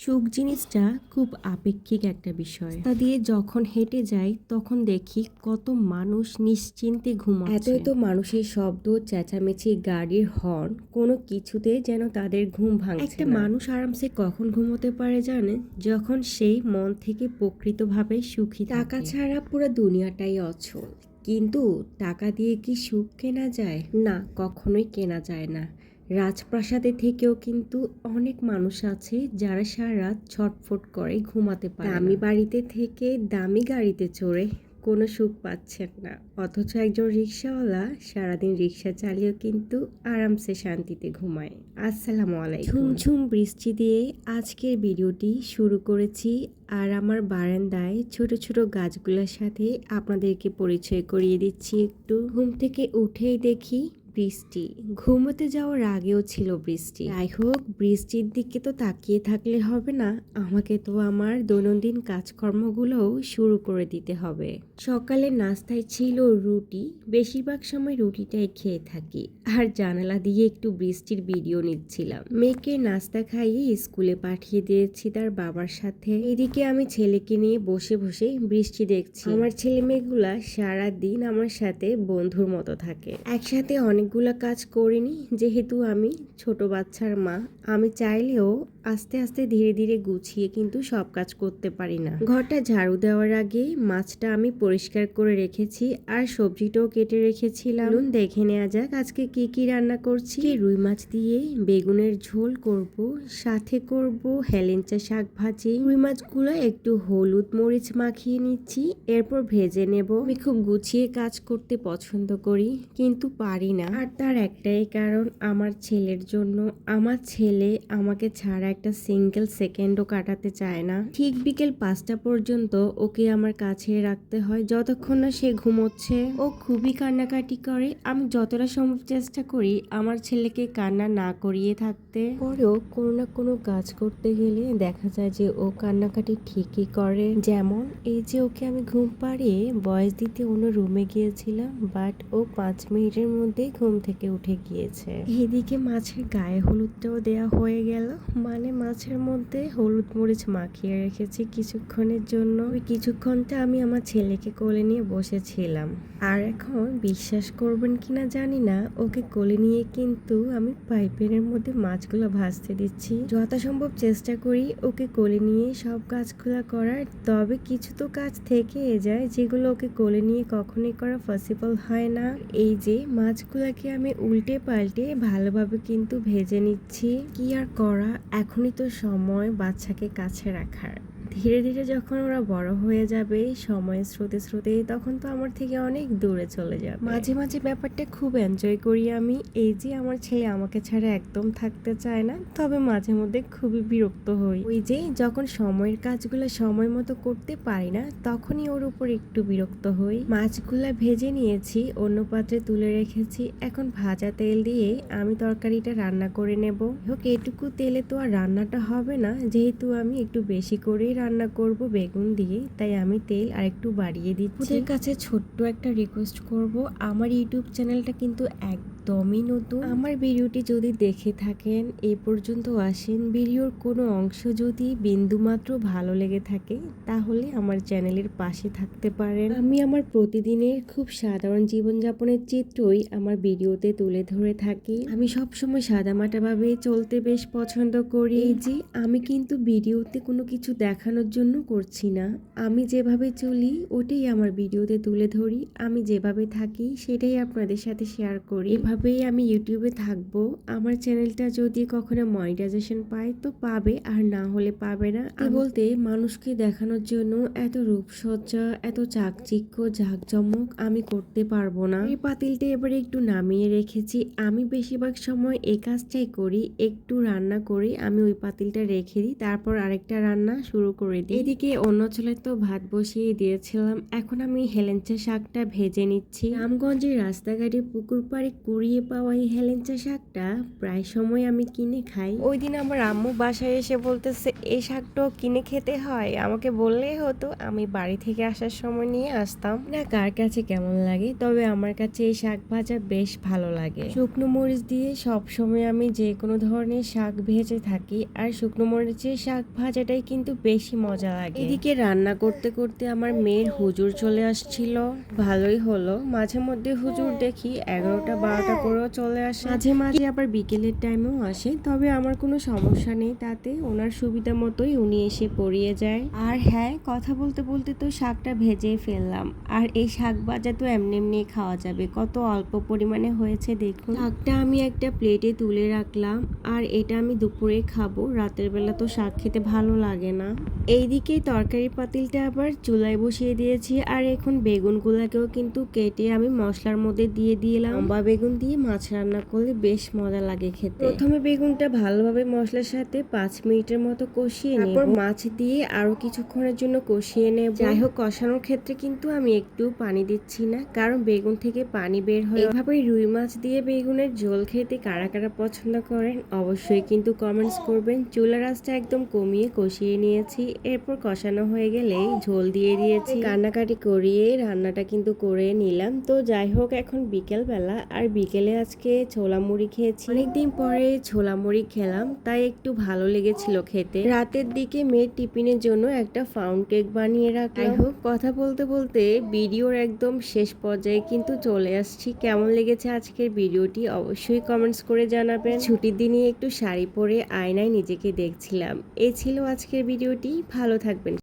সুখ জিনিসটা খুব আপেক্ষিক একটা বিষয়। তা দিয়ে যখন হেঁটে যাই তখন দেখি কত মানুষ নিশ্চিন্তে ঘুমাচ্ছে। এত মানুষের শব্দ, চেঁচামেচি, গাড়ির হর্ন, কোনো কিছুতে যেন তাদের ঘুম ভাঙছে একটা না। মানুষ আরামসে কখন ঘুমোতে পারে জানে? যখন সেই মন থেকে প্রকৃতভাবে সুখী থাকে। টাকা ছাড়া পুরো দুনিয়াটাই অচল। কিন্তু টাকা দিয়ে কি সুখ কেনা যায়? না, কখনোই কেনা যায় না। রাজপ্রাসাদে থেকেও কিন্তু অনেক মানুষ আছে যারা সারা রাত ছটফট করে ঘুমাতে পারে না। দামি বাড়িতে থেকে দামি গাড়িতে চড়ে কোনো সুখ পাচ্ছেন না, অথচ একজন রিক্সাওয়ালা সারাদিন রিক্সা চালিয়েও কিন্তু আরামসে শান্তিতে ঘুমায়। আসসালামু আলাইকুম। ঝুমঝুম বৃষ্টি দিয়ে আজকের ভিডিওটি শুরু করেছি। আর আমার বারান্দায় ছোট ছোট গাছগুলোর সাথে আপনাদেরকে পরিচয় করিয়ে দিচ্ছি। একটু ঘুম থেকে উঠেই দেখি বৃষ্টি, ঘুমোতে যাওয়ার আগেও ছিল বৃষ্টি। যাই হোক, বৃষ্টির দিকে তো তাকিয়ে থাকলে হবে না, আমাকে তো আমার দৈনন্দিন কাজকর্মগুলোও শুরু করে দিতে হবে। সকালে নাস্তায় ছিল রুটি, বেশিরভাগ সময় রুটিটাই খেয়ে থাকি। আর জানালা দিয়ে একটু বৃষ্টির ভিডিও নিচ্ছিলাম। মেয়েকে নাস্তা খাইয়ে স্কুলে পাঠিয়ে দিয়েছি তার বাবার সাথে। এদিকে আমি ছেলেকে নিয়ে বসে বসে বৃষ্টি দেখছি। আমার ছেলে মেয়েগুলা সারাদিন আমার সাথে বন্ধুর মতো থাকে। একসাথে অনেকগুলা কাজ করিনি, যেহেতু আমি ছোট বাচ্চার মা। আমি চাইলেও আস্তে আস্তে ধীরে ধীরে গুছিয়ে কিন্তু সব কাজ করতে পারি না। ঘরটা ঝাড়ু দেওয়ার আগে মাছটা আমি পরিষ্কার করে রেখেছি আর সবজিটাও কেটে রেখেছিলাম। দেখে নেওয়া যাক আজকে কি কি রান্না করছি। রুই মাছ দিয়ে বেগুনের ঝোল করব, সাথে করব হেলেঞ্চা শাক ভাজি। রুই মাছগুলো একটু হলুদ মরিচ মাখিয়ে নিচ্ছি, এরপর ভেজে নেব। আমি খুব গুছিয়ে কাজ করতে পছন্দ করি, কিন্তু পারি না। আর তার একটাই কারণ, আমার ছেলের জন্য। আমার ছেলে আমাকে ছাড়া একটা সিঙ্গেল সেকেন্ডও কাটাতে চায় না। ঠিক বিকেল 5টা পর্যন্ত ওকে আমার কাছে রাখতে হয়, যতক্ষণ না সে ঘুমোচ্ছে। ও খুবই কান্নাকাটি করে। আমি যতটা সম্ভব চেষ্টা করি আমার ছেলেকে কান্না না করিয়ে থাকতে। পরেও কোনো না কোনো কাজ করতে গেলে দেখা যায় যে ও কান্নাকাটি ঠিকই করে। যেমন এই যে ওকে আমি ঘুম পাড়িয়ে ভয়েস দিতে অন্য রুমে গিয়েছিলাম, বাট ও 5 মিনিটের মধ্যে ঘুম থেকে উঠে গিয়েছে। এদিকে মাছের গায়ে হলুদটাও দেয়া হয়ে গেল, মানে মাছের মধ্যে হলুদ মরিচ মাখিয়ে রেখেছি কিছুক্ষণের জন্য। ওই কিছুক্ষণটা আমি আমার ছেলেকে কোলে নিয়ে বসেছিলাম। আর এখন বিশ্বাস করবেন কিনা জানি না, ওকে কোলে নিয়ে কিন্তু আমি পাইপের মধ্যে মাছগুলো ভাজতে দিচ্ছি। যথাসম্ভব চেষ্টা করি ওকে কোলে নিয়ে সব কাজগুলো করার, তবে কিছু তো কাজ থেকে যায় যেগুলো ওকে কোলে নিয়ে কখনোই করা পসিবল হয় না। এই যে মাছগুলোকে আমি উল্টে পাল্টে ভালোভাবে কিন্তু ভেজে নিচ্ছি। কি আর করা, এখনই তো সময় বাচ্চাকে কাছে রাখার। ধীরে ধীরে যখন ওরা বড় হয়ে যাবে সময়ের স্রোতে স্রোতে, তখন তো আমার থেকে অনেক দূরে চলে যাবে। মাঝে মাঝে ব্যাপারটা খুব এনজয় করি আমি। এই যে আমার ছেলে আমাকে ছাড়া একদম থাকতে চায় না, তবে মাঝে মধ্যে খুবই বিরক্ত হই। ওই যে যখন সময়ের কাজগুলো সময় মতো করতে পারি না, তখনই ওর উপর একটু বিরক্ত হই। মাছগুলা ভেজে নিয়েছি, অন্য পাত্রে তুলে রেখেছি। এখন ভাজা তেল দিয়ে আমি তরকারিটা রান্না করে নেব। হোক, এটুকু তেলে তো আর রান্নাটা হবে না, যেহেতু আমি একটু বেশি করেই রান্না করব বেগুন দিয়ে, তাই আমি তেল আর একটু বাড়িয়ে দিচ্ছি। ওদের কাছে ছোট্ট একটা রিকোয়েস্ট করব, আমার ইউটিউব চ্যানেলটা কিন্তু একদমই নতুন। আমার ভিডিওটি যদি দেখে থাকেন, এ পর্যন্ত আসেন, ভিডিওর কোনো অংশ যদি বিন্দুমাত্র ভালো লেগে থাকে, তাহলে আমার চ্যানেলের পাশে থাকতে পারেন। আমি আমার প্রতিদিনের খুব সাধারণ জীবনযাপনের চিত্রই আমার ভিডিওতে তুলে ধরে থাকি। আমি সবসময় সাদামাটাভাবে চলতে বেশ পছন্দ করি। এই যে আমি কিন্তু ভিডিওতে কোনো কিছু দেখানোর জন্য করছি না, আমি যেভাবে চলি ওটাই আমার ভিডিওতে তুলে ধরি। আমি যেভাবে থাকি সেটাই আপনাদের সাথে শেয়ার করি। এভাবেই আমি ইউটিউবে থাকবো। আমার চ্যানেলটা যদি কখনো মনিটাইজেশন পায় তো পাবে, আর না হলে পাবে না। বলতে মানুষকে দেখানোর জন্য এত রূপসজ্জা, এত চাকচিক্য জাঁকজমক আমি করতে পারবো না। এই পাতিলটা এবারে একটু নামিয়ে রেখেছি। আমি বেশিরভাগ সময় এই কাজটাই করি, একটু রান্না করে আমি ওই পাতিলটা রেখে দিই, তারপর আরেকটা রান্না শুরু করে দিই। এদিকে অন্য চলে তো ভাত বসিয়ে দিয়েছিলাম। এখন আমি হেলেঞ্চা শাকটা ভেজে নিচ্ছি। রামগঞ্জের রাস্তাঘাটে পুকুর পাড়ে কুড়ে কুড়িয়ে পাওয়া এই হেলেঞ্চা শাকটা প্রায় সময় আমি কিনে খাই। ওই দিন আমার আম্মু বাসায় এসে বলতেছে এই শাকটাও কিনে খেতে হয়, আমাকে বললেই হতো, আমি বাড়ি থেকে আসার সময় নিয়ে আসতাম। না কার কাছে কেমন লাগে, তবে আমার কাছে এই শাক ভাজা বেশ ভালো লাগে। শুকনো মরিচ দিয়ে সব সময় আমি যে কোনো ধরনের শাক ভেজে থাকি, আর শুকনো মরিচের শাক ভাজাটাই কিন্তু বেশি মজা লাগে। এদিকে রান্না করতে করতে আমার মেয়ের হুজুর চলে আসছিল, ভালোই হলো। মাঝে মধ্যে হুজুর দেখি 11টা 12টা করেও চলে আসে, মাঝে মাঝে আবার বিকেলের টাইমেও আসে, তবে আমার কোনো সমস্যা নেই তাতে, ওনার সুবিধা মতোই উনি এসে পড়িয়ে যায়। আর হ্যাঁ, কথা বলতে বলতে তো শাকটা ভেজেই ফেললাম, আর এই শাক ভাজা তো এমনি এমনি খাওয়া যাবে, কত অল্প পরিমাণে হয়েছে দেখুন। শাকটা আমি একটা প্লেটে তুলে রাখলাম, আর এটা আমি দুপুরে খাবো, রাতের বেলা তো শাক খেতে ভালো লাগে না। এইদিকে তরকারি পাতিলটা আবার চুলায় বসিয়ে দিয়েছি, আর এখন বেগুনগুলাকেও কিন্তু কেটে আমি মশলার মধ্যে দিয়ে দিলাম। লম্বা বেগুন দিয়ে মাছ রান্না করলে বেশ মজা লাগে খেতে। প্রথমে বেগুনটা ভালোভাবে মশলার সাথে 5 মিনিটের মতো কষিয়ে নেব, তারপর মাছ দিয়ে আরো কিছুক্ষণের জন্য কষিয়ে নেব। যাই হোক, কষানোর ক্ষেত্রে কিন্তু আমি একটু পানি দিচ্ছি না, কারণ বেগুন থেকে পানি বের হয়। এভাবে রুই মাছ দিয়ে বেগুনের ঝোল খেতে কারা কারা পছন্দ করেন অবশ্যই কিন্তু কমেন্টস করবেন। চুলার আঁচটা একদম কমিয়ে কষিয়ে নিয়েছি, এরপর কষানো হয়ে গেলে ঝোল দিয়ে দিয়েছি। কান্নাকাটি করিয়ে রান্নাটা কিন্তু করে নিলাম। তো যাই হোক, এখন বিকেল বেলা, আর বিকেলে আজকে ছোলা মুড়ি খেয়েছি, অনেকদিন পরে ছোলা মুড়ি খেলাম, তাই একটু ভালো লেগেছিল খেতে। রাতের দিকে মেয়ের টিফিনের জন্য একটা ফাউন্ড কেক বানিয়ে রাখলাম। যাই হোক, কথা বলতে বলতে ভিডিওর একদম শেষ পর্যায়ে কিন্তু চলে আসছি। কেমন লেগেছে আজকের ভিডিওটি অবশ্যই কমেন্টস করে জানাবেন। ছুটির দিনে একটু শাড়ি পরে আয়নায় নিজেকে দেখছিলাম। এই ছিল আজকের ভিডিওটি, ভালো থাকবেন।